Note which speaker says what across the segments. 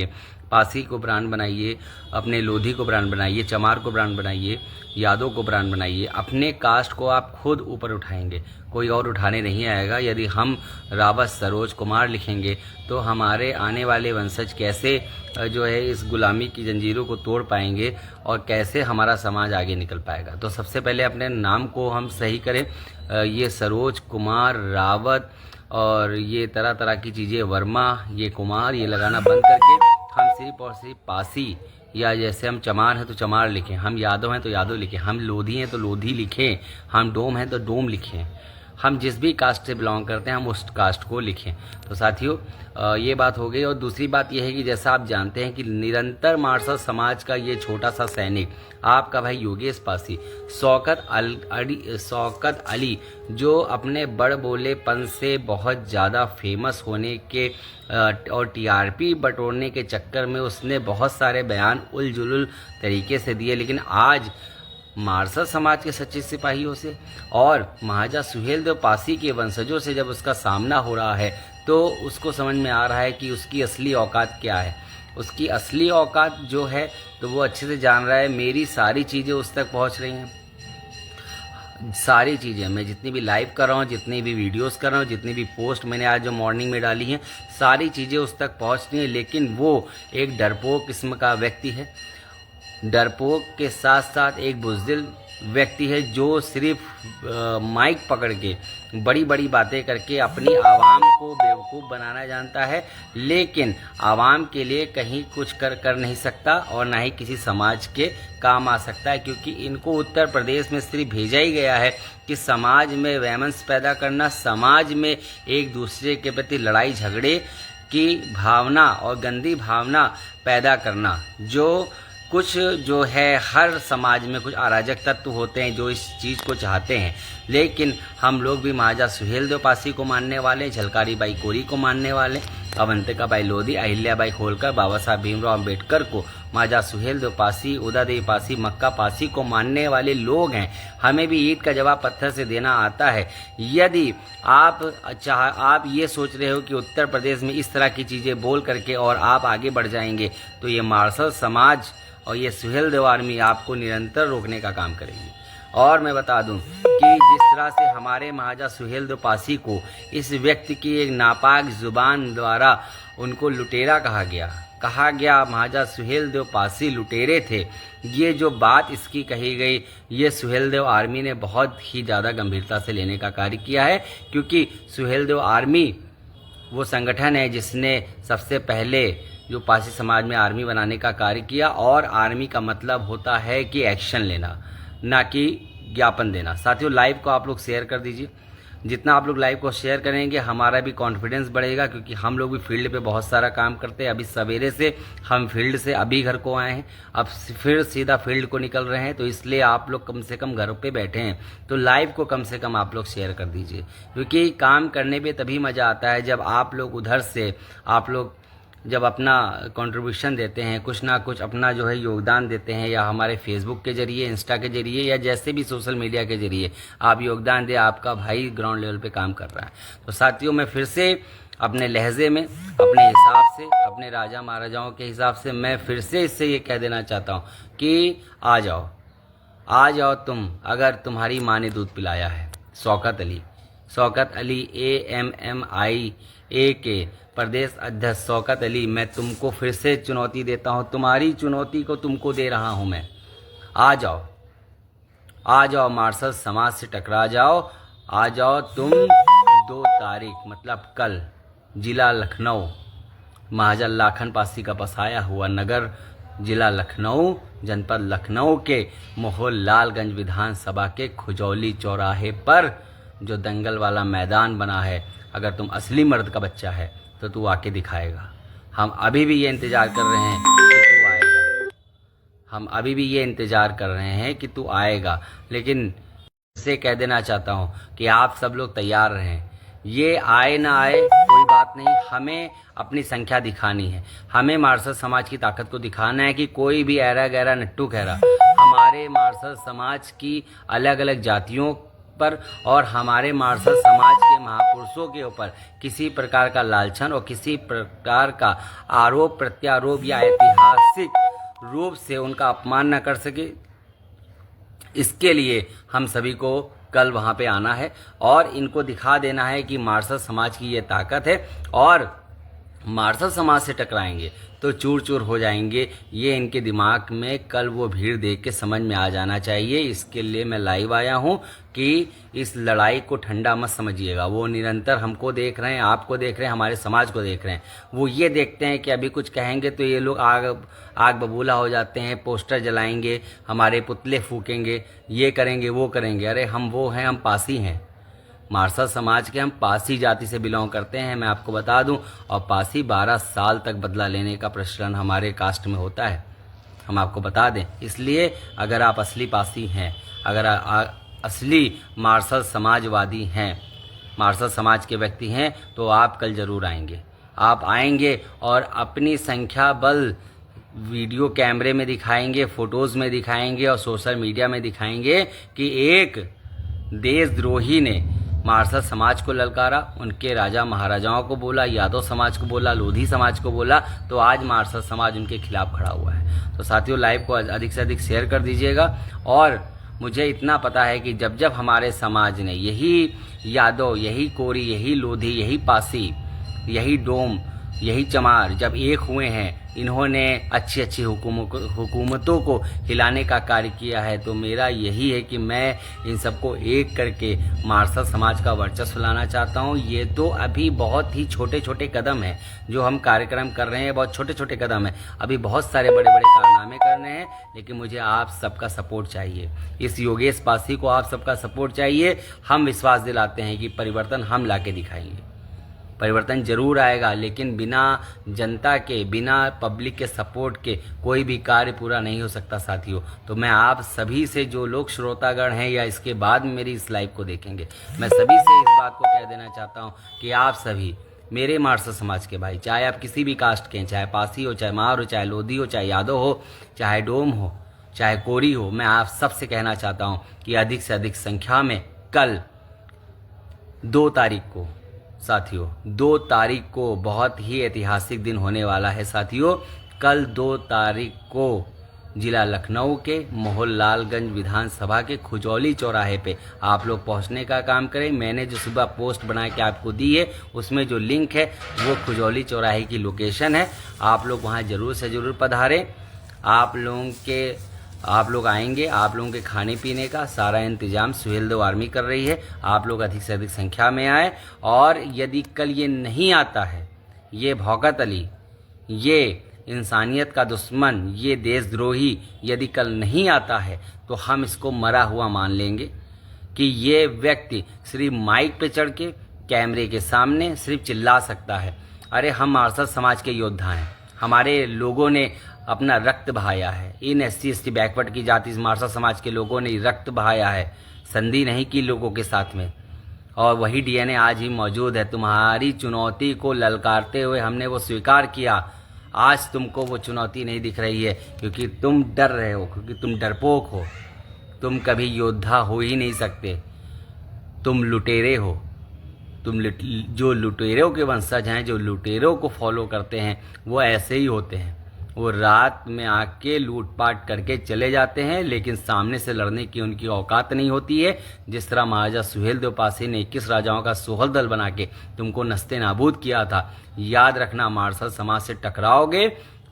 Speaker 1: बनाइए, पासी को ब्रांड बनाइए, अपने लोधी को ब्रांड बनाइए, चमार को ब्रांड बनाइए, यादव को ब्रांड बनाइए। अपने कास्ट को आप खुद ऊपर उठाएंगे, कोई और उठाने नहीं आएगा। यदि हम रावत सरोज कुमार लिखेंगे तो हमारे आने वाले वंशज कैसे जो है इस गुलामी की जंजीरों को तोड़ पाएंगे और कैसे हमारा समाज आगे निकल पाएगा। तो सबसे पहले अपने नाम को हम सही करें। ये सरोज कुमार रावत और ये तरह तरह की चीज़ें, वर्मा, ये कुमार, ये लगाना बंद करके हम सिर्फ और सिर्फ पासी, या जैसे हम चमार हैं तो चमार लिखें, हम यादव हैं तो यादव लिखें, हम लोधी हैं तो लोधी लिखें, हम डोम हैं तो डोम लिखें। हम जिस भी कास्ट से बिलोंग करते हैं हम उस कास्ट को लिखें। तो साथियों ये बात हो गई। और दूसरी बात यह है कि जैसा आप जानते हैं कि निरंतर मारसल समाज का ये छोटा सा सैनिक आपका भाई योगेश पासी, शौकत अली, जो अपने बड़ बोलेपन से बहुत ज़्यादा फेमस होने के और टीआरपी बटोरने के चक्कर में उसने बहुत सारे बयान उलझुल तरीके से दिए, लेकिन आज मारसल समाज के सच्चे सिपाहियों से और महाराजा सुहेलदेव पासी के वंशजों से जब उसका सामना हो रहा है तो उसको समझ में आ रहा है कि उसकी असली औकात क्या है। उसकी असली औकात जो है तो वो अच्छे से जान रहा है। मेरी सारी चीज़ें उस तक पहुंच रही हैं, सारी चीज़ें, मैं जितनी भी लाइव कर रहा हूँ, जितनी भी वीडियोस कर रहा हूँ, जितनी भी पोस्ट मैंने आज जो मॉर्निंग में डाली हैं, सारी चीज़ें उस तक पहुँच रही हैं। लेकिन वो एक डरपोक किस्म का व्यक्ति है। डरपोक के साथ साथ एक बुज़दिल व्यक्ति है जो सिर्फ माइक पकड़ के बड़ी बड़ी बातें करके अपनी आवाम को बेवकूफ़ बनाना जानता है, लेकिन आवाम के लिए कहीं कुछ कर नहीं सकता और ना ही किसी समाज के काम आ सकता है, क्योंकि इनको उत्तर प्रदेश में सिर्फ भेजा ही गया है कि समाज में वैमनस पैदा करना, समाज में एक दूसरे के प्रति लड़ाई झगड़े की भावना और गंदी भावना पैदा करना। जो कुछ जो है हर समाज में कुछ अराजक तत्व होते हैं जो इस चीज़ को चाहते हैं, लेकिन हम लोग भी महाराजा सुहेलदेव पासी को मानने वाले, झलकारी बाई कोरी को मानने वाले, अवंतिका बाई लोधी, अहिल्या बाई होलकर, बाबा साहब भीमराव अम्बेडकर को, महाराजा सुहेलदेव पासी, उदादेवी पासी, मक्का पासी को मानने वाले लोग हैं। हमें भी ईंट का जवाब पत्थर से देना आता है। यदि आप ये सोच रहे हो कि उत्तर प्रदेश में इस तरह की चीज़ें बोल करके और आप आगे बढ़ जाएंगे, तो ये मार्शल समाज और ये सुहेलदेव आर्मी आपको निरंतर रोकने का काम करेगी। और मैं बता दूं कि जिस तरह से हमारे महाराजा सुहेलदेव पासी को इस व्यक्ति की एक नापाक जुबान द्वारा उनको लुटेरा कहा गया, महाराजा सुहेलदेव पासी लुटेरे थे, ये जो बात इसकी कही गई, ये सुहेलदेव आर्मी ने बहुत ही ज़्यादा गंभीरता से लेने का कार्य किया है, क्योंकि सुहेलदेव आर्मी वो संगठन है जिसने सबसे पहले जो पासी समाज में आर्मी बनाने का कार्य किया। और आर्मी का मतलब होता है कि एक्शन लेना, ना कि ज्ञापन देना। साथियों लाइव को आप लोग शेयर कर दीजिए। जितना आप लोग लाइव को शेयर करेंगे हमारा भी कॉन्फिडेंस बढ़ेगा, क्योंकि हम लोग भी फील्ड पे बहुत सारा काम करते हैं। अभी सवेरे से हम फील्ड से अभी घर को आए हैं, अब फिर सीधा फील्ड को निकल रहे हैं, तो इसलिए आप लोग कम से कम घर पे बैठे हैं तो लाइव को कम से कम आप लोग शेयर कर दीजिए, क्योंकि काम करने पे तभी मज़ा आता है जब आप लोग उधर से आप लोग जब अपना कंट्रीब्यूशन देते हैं, कुछ ना कुछ अपना जो है योगदान देते हैं, या हमारे फेसबुक के जरिए, इंस्टा के जरिए, या जैसे भी सोशल मीडिया के जरिए आप योगदान दें, आपका भाई ग्राउंड लेवल पे काम कर रहा है। तो साथियों मैं फिर से अपने लहजे में, अपने हिसाब से, अपने राजा महाराजाओं के हिसाब से मैं फिर से इससे ये कह देना चाहता हूँ कि आ जाओ तुम, अगर तुम्हारी माँ ने दूध पिलाया है। शौकत अली AMMIA के प्रदेश अध्यक्ष शौकत अली, मैं तुमको फिर से चुनौती देता हूं, तुम्हारी चुनौती को तुमको दे रहा हूं मैं। आ जाओ मार्शल समाज से टकरा जाओ। आ जाओ तुम 2 तारीख मतलब कल, जिला लखनऊ, महाराजा लाखन पासी का बसाया हुआ नगर, जिला लखनऊ, जनपद लखनऊ के मोहनलालगंज विधानसभा के खुजौली चौराहे पर जो दंगल वाला मैदान बना है, अगर तुम असली मर्द का बच्चा है तो तू आके दिखाएगा। हम अभी भी ये इंतज़ार कर रहे हैं कि तू आएगा, हम अभी भी ये इंतज़ार कर रहे हैं कि तू आएगा। लेकिन इससे कह देना चाहता हूँ कि आप सब लोग तैयार रहें। ये आए ना आए कोई बात नहीं, हमें अपनी संख्या दिखानी है, हमें मार्शल समाज की ताकत को दिखाना है कि कोई भी ऐरा गैरा नट्टू खैरा हमारे मार्शल समाज की अलग अलग जातियों पर और हमारे मार्शल समाज के महापुरुषों के ऊपर किसी प्रकार का लांछन और किसी प्रकार का आरोप प्रत्यारोप या ऐतिहासिक रूप से उनका अपमान न कर सके, इसके लिए हम सभी को कल वहाँ पे आना है और इनको दिखा देना है कि मार्शल समाज की ये ताकत है और मार्शल समाज से टकराएंगे तो चूर चूर हो जाएंगे। ये इनके दिमाग में कल वो भीड़ देख के समझ में आ जाना चाहिए। इसके लिए मैं लाइव आया हूँ कि इस लड़ाई को ठंडा मत समझिएगा। वो निरंतर हमको देख रहे हैं, आपको देख रहे हैं, हमारे समाज को देख रहे हैं। वो ये देखते हैं कि अभी कुछ कहेंगे तो ये लोग आग बबूला हो जाते हैं, पोस्टर जलाएंगे, हमारे पुतले फूकेंगे, ये करेंगे वो करेंगे। अरे हम वो हैं, हम पासी हैं, मार्शल समाज के हम पासी जाति से बिलोंग करते हैं, मैं आपको बता दूं। और पासी 12 साल तक बदला लेने का प्रचलन हमारे कास्ट में होता है, हम आपको बता दें। इसलिए अगर आप असली पासी हैं, अगर असली मार्शल समाजवादी हैं, मार्शल समाज के व्यक्ति हैं, तो आप कल जरूर आएंगे। आप आएंगे और अपनी संख्या बल वीडियो कैमरे में दिखाएंगे, फोटोज़ में दिखाएंगे और सोशल मीडिया में दिखाएंगे कि एक देशद्रोही ने मार्शल समाज को ललकारा, उनके राजा महाराजाओं को बोला, यादव समाज को बोला, लोधी समाज को बोला, तो आज मार्शल समाज उनके खिलाफ खड़ा हुआ है। तो साथियों, लाइव को अधिक से अधिक शेयर कर दीजिएगा। और मुझे इतना पता है कि जब जब हमारे समाज ने, यही यादव, यही कोरी, यही लोधी, यही पासी, यही डोम, यही चमार जब एक हुए हैं, इन्होंने अच्छी अच्छी हुकूमतों को हिलाने का कार्य किया है, तो मेरा यही है कि मैं इन सबको एक करके मार्शल समाज का वर्चस्व लाना चाहता हूँ। ये तो अभी बहुत ही छोटे छोटे कदम हैं जो हम कार्यक्रम कर रहे हैं, बहुत छोटे छोटे कदम हैं। अभी बहुत सारे बड़े बड़े कारनामे करने हैं, लेकिन मुझे आप सबका सपोर्ट चाहिए। इस योगेश पासी को आप सबका सपोर्ट चाहिए। हम विश्वास दिलाते हैं कि परिवर्तन हम ला के दिखाएंगे, परिवर्तन जरूर आएगा, लेकिन बिना जनता के, बिना पब्लिक के सपोर्ट के कोई भी कार्य पूरा नहीं हो सकता साथियों। तो मैं आप सभी से, जो लोग श्रोतागण हैं या इसके बाद में मेरी इस लाइव को देखेंगे, मैं सभी से इस बात को कह देना चाहता हूं कि आप सभी मेरे मार्शल समाज के भाई, चाहे आप किसी भी कास्ट के हैं, चाहे पासी हो, चाहे मार हो, चाहे लोधी हो, चाहे यादव हो, चाहे डोम हो, चाहे कोरी हो, मैं आप सबसे कहना चाहता हूँ कि अधिक से अधिक संख्या में कल 2 तारीख को साथियों, 2 तारीख को बहुत ही ऐतिहासिक दिन होने वाला है साथियों। कल 2 तारीख को जिला लखनऊ के मोहनलालगंज विधानसभा के खुजौली चौराहे पे आप लोग पहुंचने का काम करें। मैंने जो सुबह पोस्ट बना के आपको दी है, उसमें जो लिंक है वो खुजौली चौराहे की लोकेशन है। आप लोग वहां जरूर से जरूर पधारें। आप लोग आएंगे, आप लोगों के खाने पीने का सारा इंतजाम सुहेल देव आर्मी कर रही है। आप लोग अधिक से अधिक संख्या में आए। और यदि कल ये नहीं आता है, ये भौकत अली, ये इंसानियत का दुश्मन, ये देशद्रोही यदि कल नहीं आता है, तो हम इसको मरा हुआ मान लेंगे कि ये व्यक्ति सिर्फ माइक पे चढ़ के कैमरे के सामने सिर्फ चिल्ला सकता है। अरे हम मार्शल समाज के योद्धा हैं, हमारे लोगों ने अपना रक्त बहाया है। इन SC/ST बैकवर्ड की जाति मार्शल समाज के लोगों ने रक्त बहाया है, संधि नहीं की लोगों के साथ में, और वही DNA आज ही मौजूद है। तुम्हारी चुनौती को ललकारते हुए हमने वो स्वीकार किया। आज तुमको वो चुनौती नहीं दिख रही है क्योंकि तुम डर रहे हो, क्योंकि तुम डरपोक हो, तुम कभी योद्धा हो ही नहीं सकते, तुम लुटेरे हो। तुम जो लुटेरों के वंशज हैं, जो लुटेरों को फॉलो करते हैं, वो ऐसे ही होते हैं। वो रात में आके लूटपाट करके चले जाते हैं, लेकिन सामने से लड़ने की उनकी औकात नहीं होती है। जिस तरह महाराजा सुहेल देव पासी ने 21 राजाओं का सोहल दल बना के तुमको नस्ते नाबूद किया था। याद रखना, मार्शल समाज से टकराओगे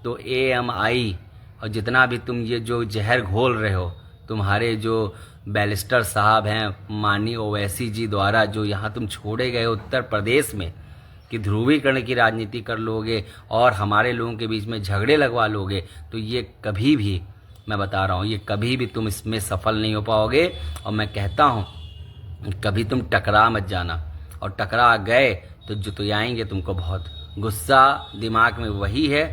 Speaker 1: तो AMI और जितना भी तुम ये जो जहर घोल रहे हो, तुम्हारे जो बैरिस्टर साहब हैं माननीय ओवैसी जी द्वारा, जो यहाँ तुम छोड़े गए उत्तर प्रदेश में कि ध्रुवीकरण की राजनीति कर लोगे और हमारे लोगों के बीच में झगड़े लगवा लोगे, तो ये कभी भी, मैं बता रहा हूँ, ये कभी भी तुम इसमें सफल नहीं हो पाओगे। और मैं कहता हूँ कभी तुम टकरा मत जाना, और टकरा गए तो जुतियाएंगे तुमको बहुत। गुस्सा दिमाग में वही है,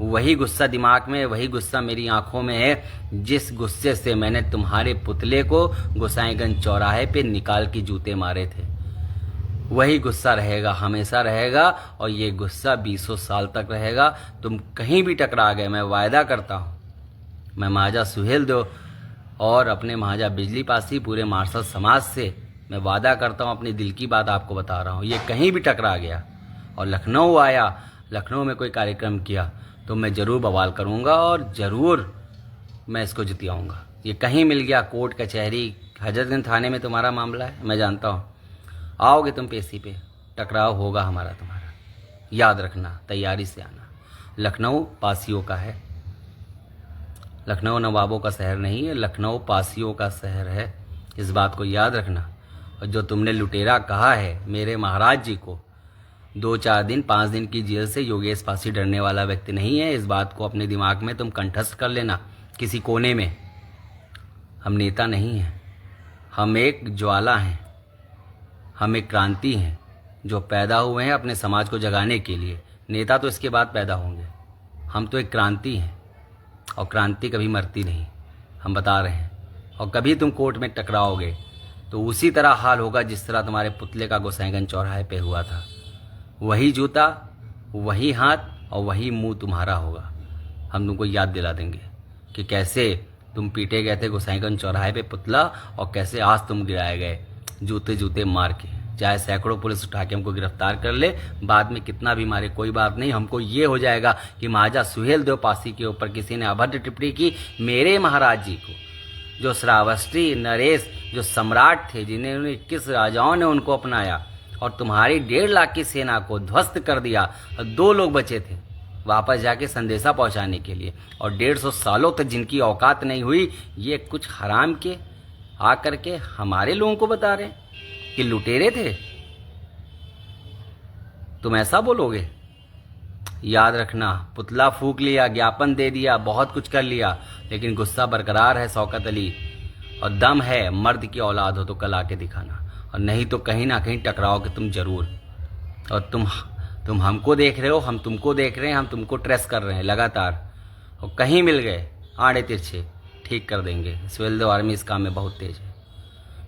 Speaker 1: वही गुस्सा दिमाग में, वही गुस्सा मेरी आंखों में है, जिस गुस्से से मैंने तुम्हारे पुतले को गोसाईगंज चौराहे पे निकाल के जूते मारे थे। वही गुस्सा रहेगा, हमेशा रहेगा, और ये गुस्सा 20 साल तक रहेगा। तुम कहीं भी टकरा गए, मैं वायदा करता हूँ, मैं महाराजा सुहेल देव और अपने महाराजा बिजली पासी पूरे मार्शल समाज से मैं वादा करता हूँ, अपनी दिल की बात आपको बता रहा हूँ, ये कहीं भी टकरा गया और लखनऊ आया, लखनऊ में कोई कार्यक्रम किया तो मैं ज़रूर बवाल करूँगा और ज़रूर मैं इसको जितियाऊँगा। ये कहीं मिल गया, कोर्ट कचहरी हजरतगंज थाने में तुम्हारा मामला है, मैं जानता हूँ। आओगे तुम पेशी पे, टकराव होगा हमारा तुम्हारा, याद रखना, तैयारी से आना। लखनऊ पासियों का है, लखनऊ नवाबों का शहर नहीं है, लखनऊ पासियों का शहर है, इस बात को याद रखना। और जो तुमने लुटेरा कहा है मेरे महाराज जी को, 2-4 दिन 5 दिन की जेल से योगेश पासी डरने वाला व्यक्ति नहीं है, इस बात को अपने दिमाग में तुम कंठस्थ कर लेना किसी कोने में। हम नेता नहीं हैं, हम एक ज्वाला हैं, हम एक क्रांति हैं जो पैदा हुए हैं अपने समाज को जगाने के लिए। नेता तो इसके बाद पैदा होंगे, हम तो एक क्रांति हैं और क्रांति कभी मरती नहीं, हम बता रहे हैं। और कभी तुम कोर्ट में टकराओगे तो उसी तरह हाल होगा जिस तरह तुम्हारे पुतले का गोसाईगंज चौराहे पे हुआ था। वही जूता, वही हाथ और वही मुंह तुम्हारा होगा। हम तुमको याद दिला देंगे कि कैसे तुम पीटे गए थे गोसाईगंज चौराहे पे पुतला और कैसे आज तुम गिराए गए जूते जूते मार के। चाहे सैकड़ों पुलिस उठा के हमको गिरफ्तार कर ले, बाद में कितना भी मारे, कोई बात नहीं। हमको ये हो जाएगा कि महाराजा सुहेलदेव पासी के ऊपर किसी ने अभद्र टिप्पणी की। मेरे महाराज जी को, जो श्रावस्ती नरेश, जो सम्राट थे, जिन्हें 21 राजाओं ने उनको अपनाया और तुम्हारी 1.5 लाख की सेना को ध्वस्त कर दिया, और 2 लोग बचे थे वापस जाके संदेशा पहुंचाने के लिए, और 150 सालों तक जिनकी औकात नहीं हुई, ये कुछ हराम के आकर के हमारे लोगों को बता रहे हैं कि लुटेरे थे। तुम ऐसा बोलोगे? याद रखना, पुतला फूंक लिया, ज्ञापन दे दिया, बहुत कुछ कर लिया, लेकिन गुस्सा बरकरार है शौकत अली, और दम है, मर्द की औलाद हो तो कल आके दिखाना, और नहीं तो कहीं ना कहीं टकराओगे तुम जरूर। और तुम हमको देख रहे हो, हम तुमको देख रहे हैं, हम तुमको ट्रेस कर रहे हैं लगातार, और कहीं मिल गए आड़े तिरछे ठीक कर देंगे। सुहेलदेव आर्मी इस काम में बहुत तेज है।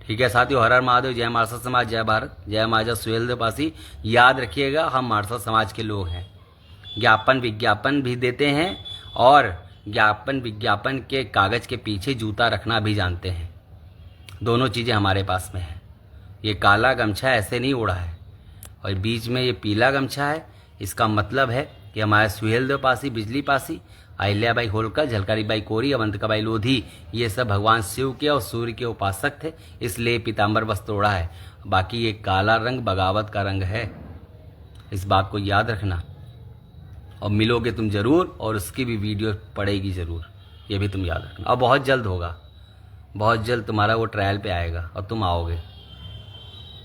Speaker 1: ठीक है साथियों, हर हर महादेव, जय मार्शल समाज, जय भारत, जय महाराजा सुहेलदेव पासी। याद रखिएगा, हम मार्शल समाज के लोग हैं, ज्ञापन विज्ञापन भी देते हैं और ज्ञापन विज्ञापन के कागज के पीछे जूता रखना भी जानते हैं। दोनों चीज़ें हमारे पास में है। ये काला गमछा ऐसे नहीं उड़ा है और बीच में ये पीला गमछा है, इसका मतलब है कि हमारे सुहेलदेव पासी, बिजली पासी, अहिल्याबाई होलकर, झलकारीबाई कोरी, अवंतिकाबाई लोधी, ये सब भगवान शिव के और सूर्य के उपासक थे, इसलिए पीताम्बर वस्त्र ओढ़ा है। बाकी ये काला रंग बगावत का रंग है, इस बात को याद रखना। और मिलोगे तुम जरूर, और उसकी भी वीडियो पड़ेगी जरूर, ये भी तुम याद रखना। और बहुत जल्द होगा, बहुत जल्द तुम्हारा वो ट्रायल पे आएगा और तुम आओगे।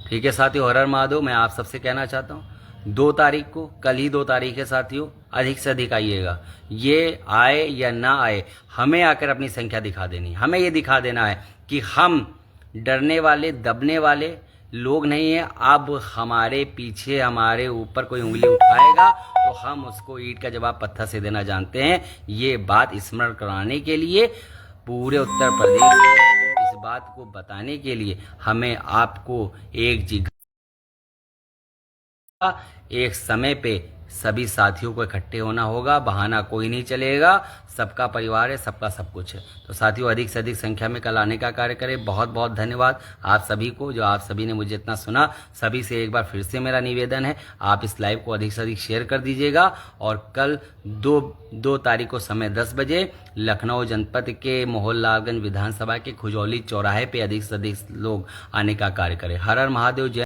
Speaker 1: ठीक है साथियों, हर हर महादेव। मैं आप सबसे कहना चाहता हूँ 2 तारीख को, कल ही 2 तारीख है साथियों, अधिक से अधिक आइएगा। ये आए या ना आए, हमें आकर अपनी संख्या दिखा देनी, हमें ये दिखा देना है कि हम डरने वाले, दबने वाले लोग नहीं हैं। अब हमारे पीछे, हमारे ऊपर कोई उंगली उठाएगा तो हम उसको ईंट का जवाब पत्थर से देना जानते हैं। ये बात स्मरण कराने के लिए, पूरे उत्तर प्रदेश में इस बात को बताने के लिए हमें आपको एक जिगर, एक समय पे सभी साथियों को इकट्ठे होना होगा। बहाना कोई नहीं चलेगा, सबका परिवार है, सबका सब कुछ है। तो साथियों, अधिक से अधिक संख्या में कल आने का कार्य करें। बहुत बहुत धन्यवाद आप सभी को, जो आप सभी ने मुझे इतना सुना। सभी से एक बार फिर से मेरा निवेदन है, आप इस लाइव को अधिक से अधिक शेयर कर दीजिएगा। और कल 2 तारीख को समय 10 बजे लखनऊ जनपद के मोहनलालगंज विधानसभा के खुजौली चौराहे पे अधिक से अधिक लोग आने का कार्य करें। हर हर महादेव, जय।